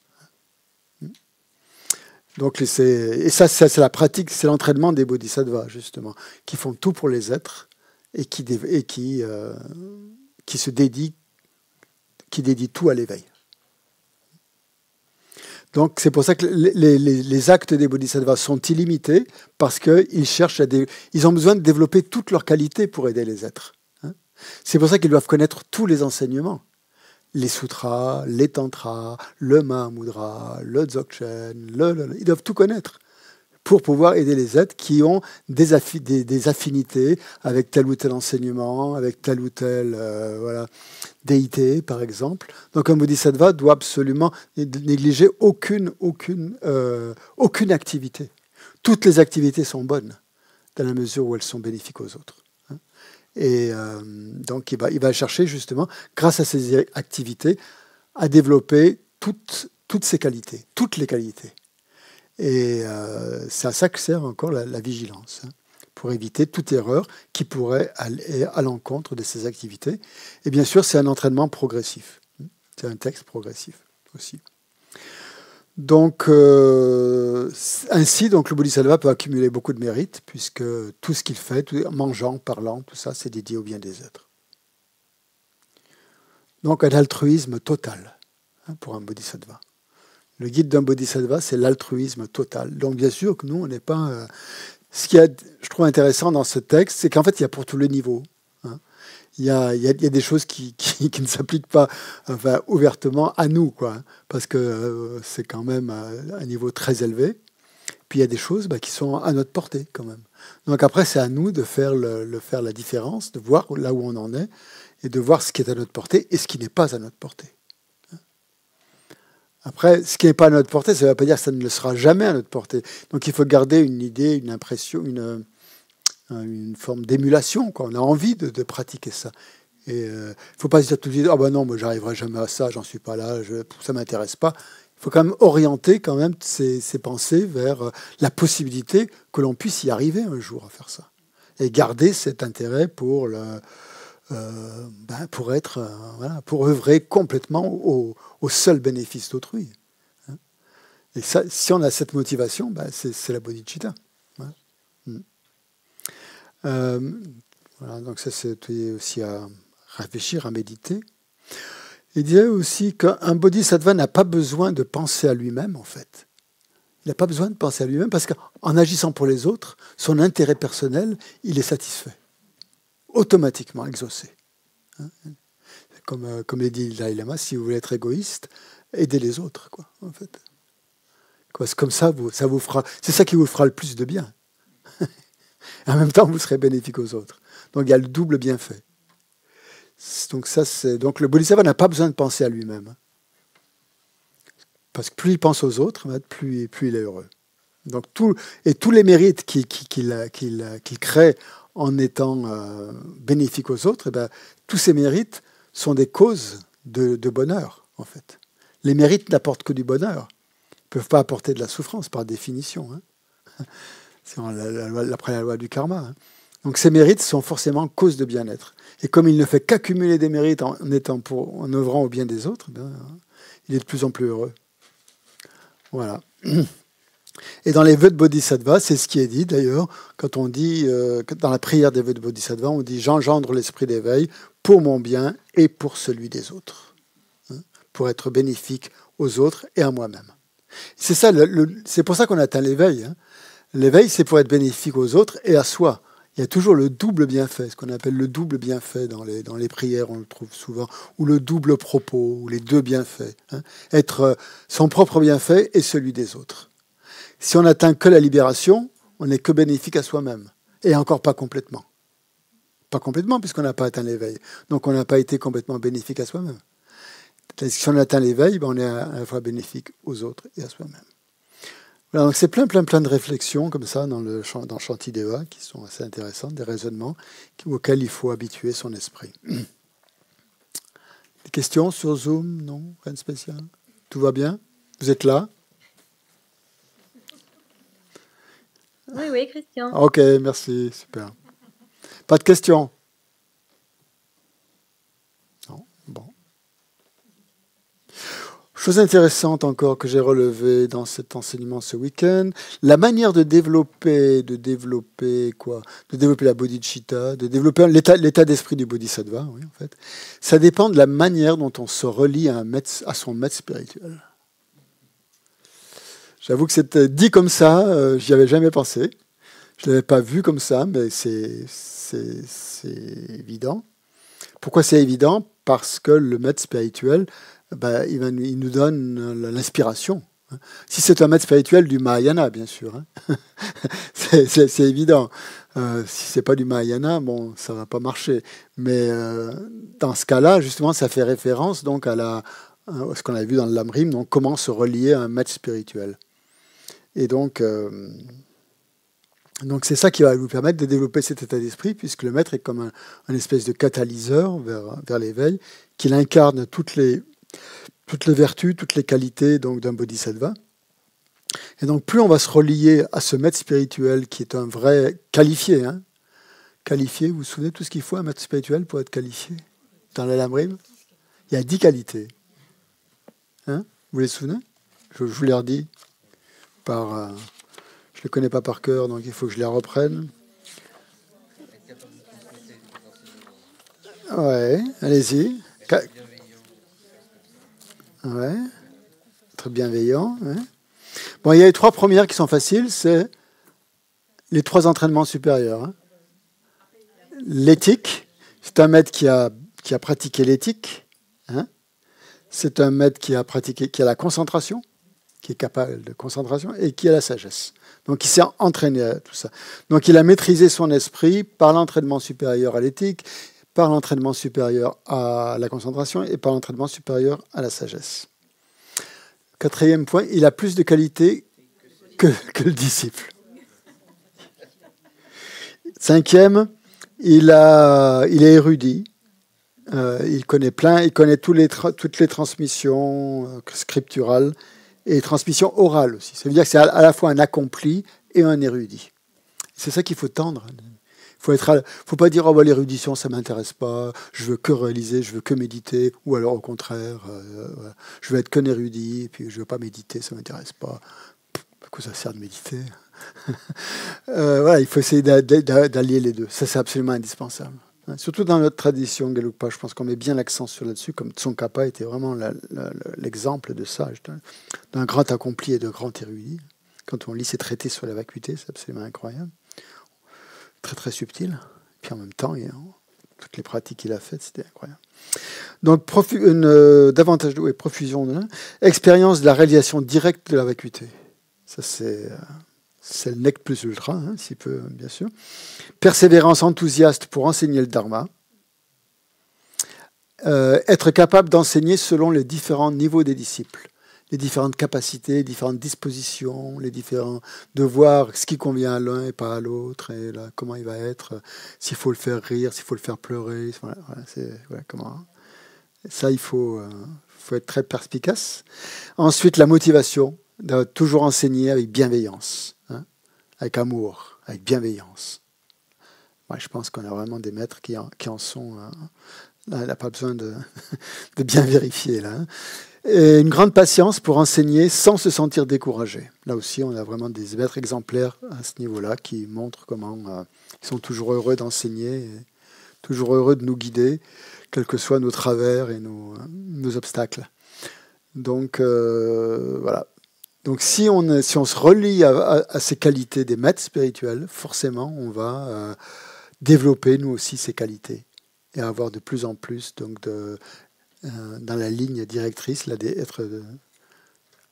Donc ça c'est la pratique, c'est l'entraînement des bodhisattvas justement, qui font tout pour les êtres et qui dédient tout à l'éveil. Donc c'est pour ça que les actes des bodhisattvas sont illimités, parce qu'ils ont besoin de développer toutes leurs qualités pour aider les êtres. Hein. C'est pour ça qu'ils doivent connaître tous les enseignements. Les sutras, les tantras, le Mahamudra, le Dzogchen, ils doivent tout connaître pour pouvoir aider les êtres qui ont des affinités avec tel ou tel enseignement, avec telle ou telle déité, par exemple. Donc un bodhisattva doit absolument négliger aucune activité. Toutes les activités sont bonnes, dans la mesure où elles sont bénéfiques aux autres. Et donc il va chercher justement, grâce à ces activités, à développer toutes ces qualités, toutes les qualités. Et c'est à ça que sert encore la vigilance, hein, pour éviter toute erreur qui pourrait aller à l'encontre de ces activités. Et bien sûr, c'est un entraînement progressif. C'est un texte progressif aussi. Donc, ainsi, le bodhisattva peut accumuler beaucoup de mérites, puisque tout ce qu'il fait, mangeant, parlant, tout ça, c'est dédié au bien des êtres. Donc, un altruisme total, hein, pour un bodhisattva. Le guide d'un bodhisattva, c'est l'altruisme total. Donc, bien sûr que nous, on n'est pas... Ce qu'il y a, je trouve intéressant dans ce texte, c'est qu'en fait, il y a pour tous les niveaux. Hein. Il y a des choses qui ne s'appliquent pas ouvertement à nous, quoi, parce que c'est quand même un niveau très élevé. Puis il y a des choses qui sont à notre portée, quand même. Donc après, c'est à nous de faire la différence, de voir là où on en est, et de voir ce qui est à notre portée et ce qui n'est pas à notre portée. Après, ce qui n'est pas à notre portée, ça ne veut pas dire que ça ne le sera jamais à notre portée. Donc il faut garder une idée, une impression, une forme d'émulation, quoi. On a envie de pratiquer ça. Et il ne faut pas se dire tout de suite, ah ben non, moi j'arriverai jamais à ça, j'en suis pas là, ça m'intéresse pas. Il faut quand même orienter quand même ses pensées vers la possibilité que l'on puisse y arriver un jour à faire ça. Et garder cet intérêt pour pour œuvrer complètement au seul bénéfice d'autrui. Et ça, si on a cette motivation, c'est la bodhicitta. Voilà, donc ça c'est aussi à réfléchir, à méditer. Il disait aussi qu'un bodhisattva n'a pas besoin de penser à lui-même, en fait. Il n'a pas besoin de penser à lui-même parce qu'en agissant pour les autres, son intérêt personnel, il est satisfait. Automatiquement exaucé. Comme l'a dit le Dalai Lama, si vous voulez être égoïste, aidez les autres, quoi, en fait. C'est comme ça, c'est ça qui vous fera le plus de bien. Et en même temps, vous serez bénéfique aux autres. Donc il y a le double bienfait. Donc le bodhisattva n'a pas besoin de penser à lui-même. Parce que plus il pense aux autres, plus il est heureux. Donc tous les mérites qu'il crée en étant bénéfique aux autres, tous ces mérites sont des causes de bonheur, en fait. Les mérites n'apportent que du bonheur. Ils ne peuvent pas apporter de la souffrance, par définition. C'est après la loi du karma. Donc ces mérites sont forcément cause de bien-être. Et comme il ne fait qu'accumuler des mérites en œuvrant au bien des autres, il est de plus en plus heureux. Voilà. Et dans les vœux de Bodhisattva, c'est ce qui est dit d'ailleurs, quand on dit, dans la prière des vœux de Bodhisattva, on dit « J'engendre l'esprit d'éveil pour mon bien et pour celui des autres. » Pour être bénéfique aux autres et à moi-même. C'est ça, c'est pour ça qu'on atteint l'éveil. L'éveil, c'est pour être bénéfique aux autres et à soi. Il y a toujours le double bienfait, ce qu'on appelle le double bienfait dans les prières, on le trouve souvent, ou le double propos, ou les deux bienfaits. Être son propre bienfait et celui des autres. Si on n'atteint que la libération, on n'est que bénéfique à soi-même, et encore pas complètement. Pas complètement, puisqu'on n'a pas atteint l'éveil. Donc on n'a pas été complètement bénéfique à soi-même. Si on atteint l'éveil, on est à la fois bénéfique aux autres et à soi-même. Voilà, donc c'est plein de réflexions comme ça dans Shantideva qui sont assez intéressantes, des raisonnements auxquels il faut habituer son esprit. Des questions sur Zoom? Non? Rien de spécial? Tout va bien? Vous êtes là? Oui, Christian. Ok, merci, super. Pas de questions? Non? Bon. Chose intéressante encore que j'ai relevée dans cet enseignement ce week-end, la manière de développer la bodhicitta, de développer l'état d'esprit du bodhisattva, oui, en fait, ça dépend de la manière dont on se relie à son maître spirituel. J'avoue que c'est dit comme ça, j'y avais jamais pensé. Je ne l'avais pas vu comme ça, mais c'est évident. Pourquoi c'est évident? Parce que le maître spirituel, il nous donne l'inspiration. Si c'est un maître spirituel du Mahayana, bien sûr. C'est évident. Si ce n'est pas du Mahayana, bon, ça ne va pas marcher. Mais dans ce cas-là, justement, ça fait référence donc à ce qu'on a vu dans le Lamrim, donc comment se relier à un maître spirituel. Et donc c'est ça qui va vous permettre de développer cet état d'esprit, puisque le maître est comme un espèce de catalyseur vers l'éveil, qu'il incarne toutes les vertus, toutes les qualités d'un bodhisattva. Et donc plus on va se relier à ce maître spirituel qui est un vrai qualifié, qualifié, vous vous souvenez de tout ce qu'il faut à un maître spirituel pour être qualifié dans la Lamrim? Il y a 10 qualités. Vous les souvenez? Je vous les redis. Je ne les connais pas par cœur, donc il faut que je les reprenne. Ouais, allez-y. Ouais, très bienveillant. Ouais. Bon, il y a les 3 premières qui sont faciles, c'est les 3 entraînements supérieurs. L'éthique, c'est un maître qui a pratiqué l'éthique. C'est un maître qui a la concentration, qui est capable de concentration, et qui a la sagesse. Donc il s'est entraîné à tout ça. Donc il a maîtrisé son esprit par l'entraînement supérieur à l'éthique, par l'entraînement supérieur à la concentration et par l'entraînement supérieur à la sagesse. 4e point, il a plus de qualité que le disciple. 5e, il est érudit. Il connaît toutes les transmissions scripturales et les transmissions orales aussi. Ça veut dire que c'est à la fois un accompli et un érudit. C'est ça qu'il faut tendre. Il faut pas dire l'érudition ça m'intéresse pas, je veux que réaliser, je veux que méditer, ou alors au contraire, je veux être qu'un érudit et puis je veux pas méditer, ça m'intéresse pas. À quoi ça sert de méditer? Il faut essayer d'allier les deux. Ça c'est absolument indispensable. Surtout dans notre tradition Gelugpa, je pense qu'on met bien l'accent là-dessus, comme Tsongkhapa était vraiment l'exemple de ça, d'un grand accompli et de grand érudit. Quand on lit ses traités sur la vacuité, c'est absolument incroyable. Très très subtil. Puis en même temps, toutes les pratiques qu'il a faites, c'était incroyable. Donc, davantage de profusion, expérience de la réalisation directe de la vacuité. Ça, c'est le nec plus ultra, si peu, bien sûr. Persévérance enthousiaste pour enseigner le dharma. Être capable d'enseigner selon les différents niveaux des disciples. Les différentes capacités, les différentes dispositions, de voir ce qui convient à l'un et pas à l'autre, et là, comment il va être, s'il faut le faire rire, s'il faut le faire pleurer. Comment. Ça, il faut être très perspicace. Ensuite, la motivation, de toujours enseigner avec bienveillance, avec amour, avec bienveillance. Moi, je pense qu'on a vraiment des maîtres qui en sont... là, il n'a pas besoin de bien vérifier, là. Et une grande patience pour enseigner sans se sentir découragé. Là aussi, on a vraiment des maîtres exemplaires à ce niveau-là qui montrent comment ils sont toujours heureux d'enseigner, toujours heureux de nous guider, quels que soient nos travers et nos obstacles. Donc, voilà. Donc, si on se relie à ces qualités des maîtres spirituels, forcément, on va développer, nous aussi, ces qualités et avoir de plus en plus dans la ligne directrice, être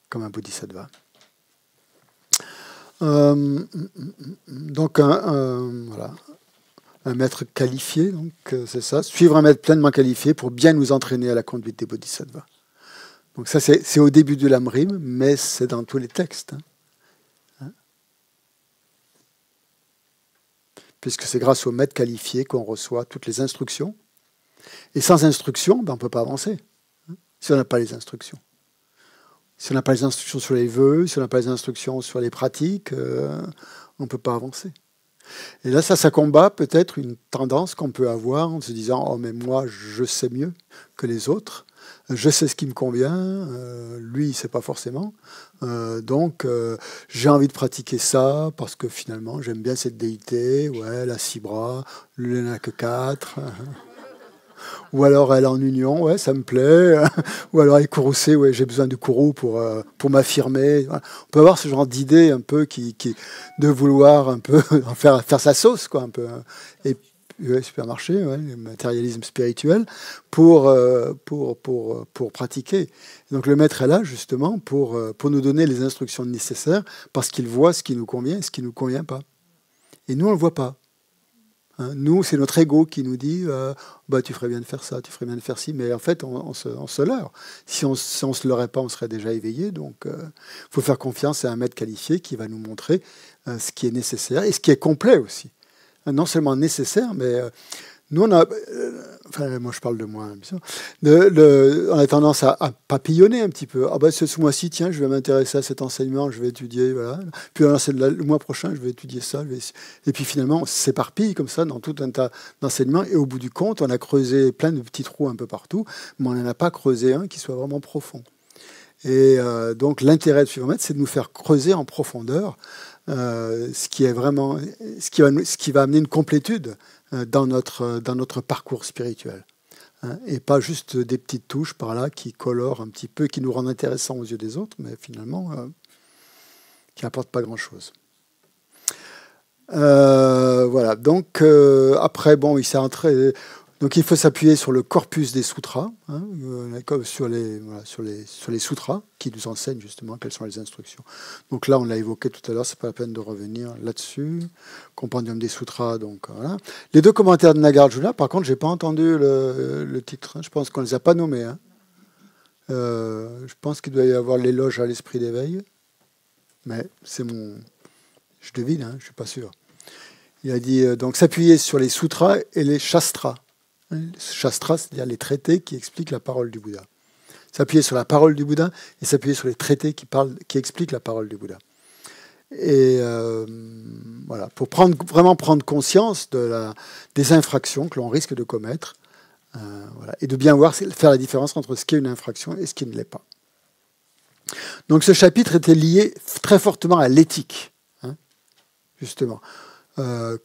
comme un bodhisattva. Donc, voilà, un maître qualifié, donc c'est ça. Suivre un maître pleinement qualifié pour bien nous entraîner à la conduite des bodhisattvas. Donc ça, c'est au début de l'Amrim, mais c'est dans tous les textes. Puisque c'est grâce au maître qualifié qu'on reçoit toutes les instructions. Et sans instruction, on ne peut pas avancer, si on n'a pas les instructions. Si on n'a pas les instructions sur les vœux, si on n'a pas les instructions sur les pratiques, on ne peut pas avancer. Et là, ça combat peut-être une tendance qu'on peut avoir en se disant « Oh, mais moi, je sais mieux que les autres, je sais ce qui me convient, lui, il ne sait pas forcément. Donc, j'ai envie de pratiquer ça parce que finalement, j'aime bien cette déité, ouais, elle a 6 bras, lui, il n'en a que 4. » Ou alors elle est en union, ouais, ça me plaît. Ou alors elle est courroucée, ouais, j'ai besoin du courroux pour m'affirmer. On peut avoir ce genre d'idée un peu de vouloir un peu faire sa sauce, quoi, un peu. Et supermarché, ouais, le matérialisme spirituel, pour pratiquer. Donc le maître est là justement pour nous donner les instructions nécessaires parce qu'il voit ce qui nous convient et ce qui ne nous convient pas. Et nous, on ne le voit pas. Nous, c'est notre ego qui nous dit tu ferais bien de faire ça, tu ferais bien de faire ci, mais en fait, on se leurre. Si on ne se leurrait pas, on serait déjà éveillé. Donc, il faut faire confiance à un maître qualifié qui va nous montrer ce qui est nécessaire et ce qui est complet aussi. Non seulement nécessaire, mais nous, on a... moi, je parle de moi, bien sûr. On a tendance à papillonner un petit peu. Ce mois-ci, tiens, je vais m'intéresser à cet enseignement, je vais étudier, voilà. Puis le mois prochain, je vais étudier ça. Et puis finalement, on s'éparpille comme ça dans tout un tas d'enseignements. Et au bout du compte, on a creusé plein de petits trous un peu partout, mais on n'en a pas creusé un qui soit vraiment profond. Et donc, l'intérêt de suivre un maître, c'est de nous faire creuser en profondeur ce qui va amener une complétude dans notre parcours spirituel. Et pas juste des petites touches par là qui colorent un petit peu, qui nous rendent intéressants aux yeux des autres, mais finalement, qui n'apportent pas grand-chose. Voilà. Donc, après, il s'est entré... Donc il faut s'appuyer sur le corpus des sutras, sur les sutras qui nous enseignent justement quelles sont les instructions. Donc là, on l'a évoqué tout à l'heure, c'est pas la peine de revenir là-dessus. Compendium des sutras, donc voilà. Les 2 commentaires de Nagarjuna, par contre, j'ai pas entendu le titre. Je pense qu'on les a pas nommés. Je pense qu'il doit y avoir l'éloge à l'esprit d'éveil. Mais c'est mon... Je devine, hein, je ne suis pas sûr. Il a dit donc s'appuyer sur les sutras et les shastras. Les shastras, c'est-à-dire les traités qui expliquent la parole du Bouddha. S'appuyer sur la parole du Bouddha et s'appuyer sur les traités qui expliquent la parole du Bouddha. Et voilà, pour vraiment prendre conscience des infractions que l'on risque de commettre, voilà, et de bien faire la différence entre ce qui est une infraction et ce qui ne l'est pas. Donc ce chapitre était lié très fortement à l'éthique, hein, justement.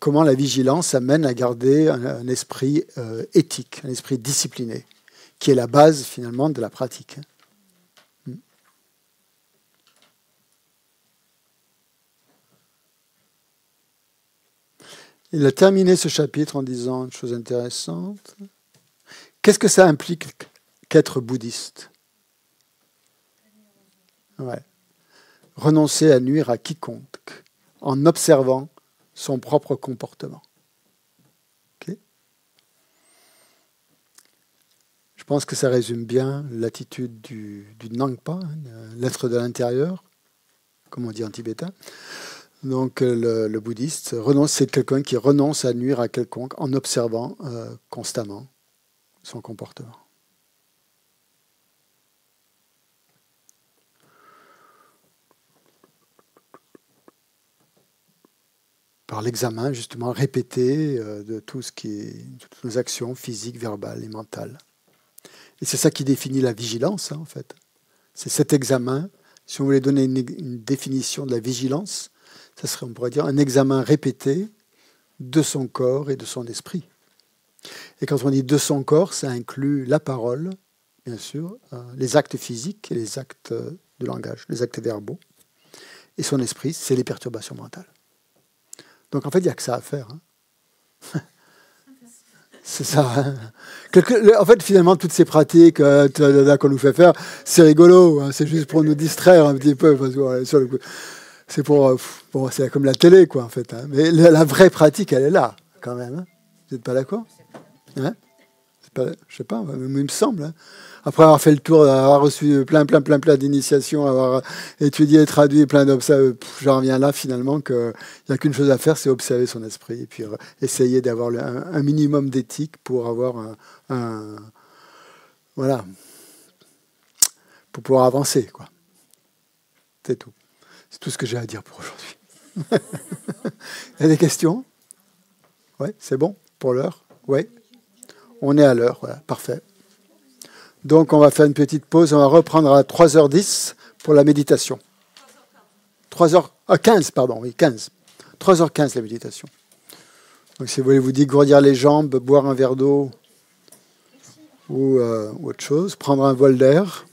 Comment la vigilance amène à garder un esprit éthique, un esprit discipliné, qui est la base finalement de la pratique. Il a terminé ce chapitre en disant une chose intéressante. Qu'est-ce que ça implique qu'être bouddhiste? Ouais. Renoncer à nuire à quiconque en observant son propre comportement. Okay. Je pense que ça résume bien l'attitude du Nangpa, hein, l'être de l'intérieur, comme on dit en tibétain. Donc le bouddhiste, c'est quelqu'un qui renonce à nuire à quelconque en observant constamment son comportement. Par l'examen, justement, répété de tout ce qui est, de toutes nos actions physiques, verbales et mentales. Et c'est ça qui définit la vigilance, hein, en fait. C'est cet examen. Si on voulait donner une définition de la vigilance, ça serait, on pourrait dire, un examen répété de son corps et de son esprit. Et quand on dit de son corps, ça inclut la parole, bien sûr, les actes physiques et les actes de langage, les actes verbaux. Et son esprit, c'est les perturbations mentales. Donc en fait, il n'y a que ça à faire. Hein. C'est ça. Hein. En fait, finalement, toutes ces pratiques qu'on nous fait faire, c'est rigolo. Hein. C'est juste pour nous distraire un petit peu. Parce que, sur le coup, c'est c'est comme la télé, quoi, en fait. Hein. Mais la vraie pratique, elle est là, quand même. Hein. Vous n'êtes pas d'accord? Hein? Je ne sais pas, il me semble. Hein. Après avoir fait le tour, avoir reçu plein d'initiations, avoir étudié et traduit plein d'observations, j'en reviens là finalement qu'il n'y a qu'une chose à faire, c'est observer son esprit et puis essayer d'avoir un minimum d'éthique pour avoir voilà, pour pouvoir avancer, quoi. C'est tout. C'est tout ce que j'ai à dire pour aujourd'hui. Il y a des questions? Oui, c'est bon pour l'heure? Oui. On est à l'heure, voilà, parfait. Donc, on va faire une petite pause. On va reprendre à 3h10 pour la méditation. 3h15, pardon, oui, 15. 3h15 la méditation. Donc, si vous voulez vous dégourdir les jambes, boire un verre d'eau ou autre chose, prendre un vol d'air.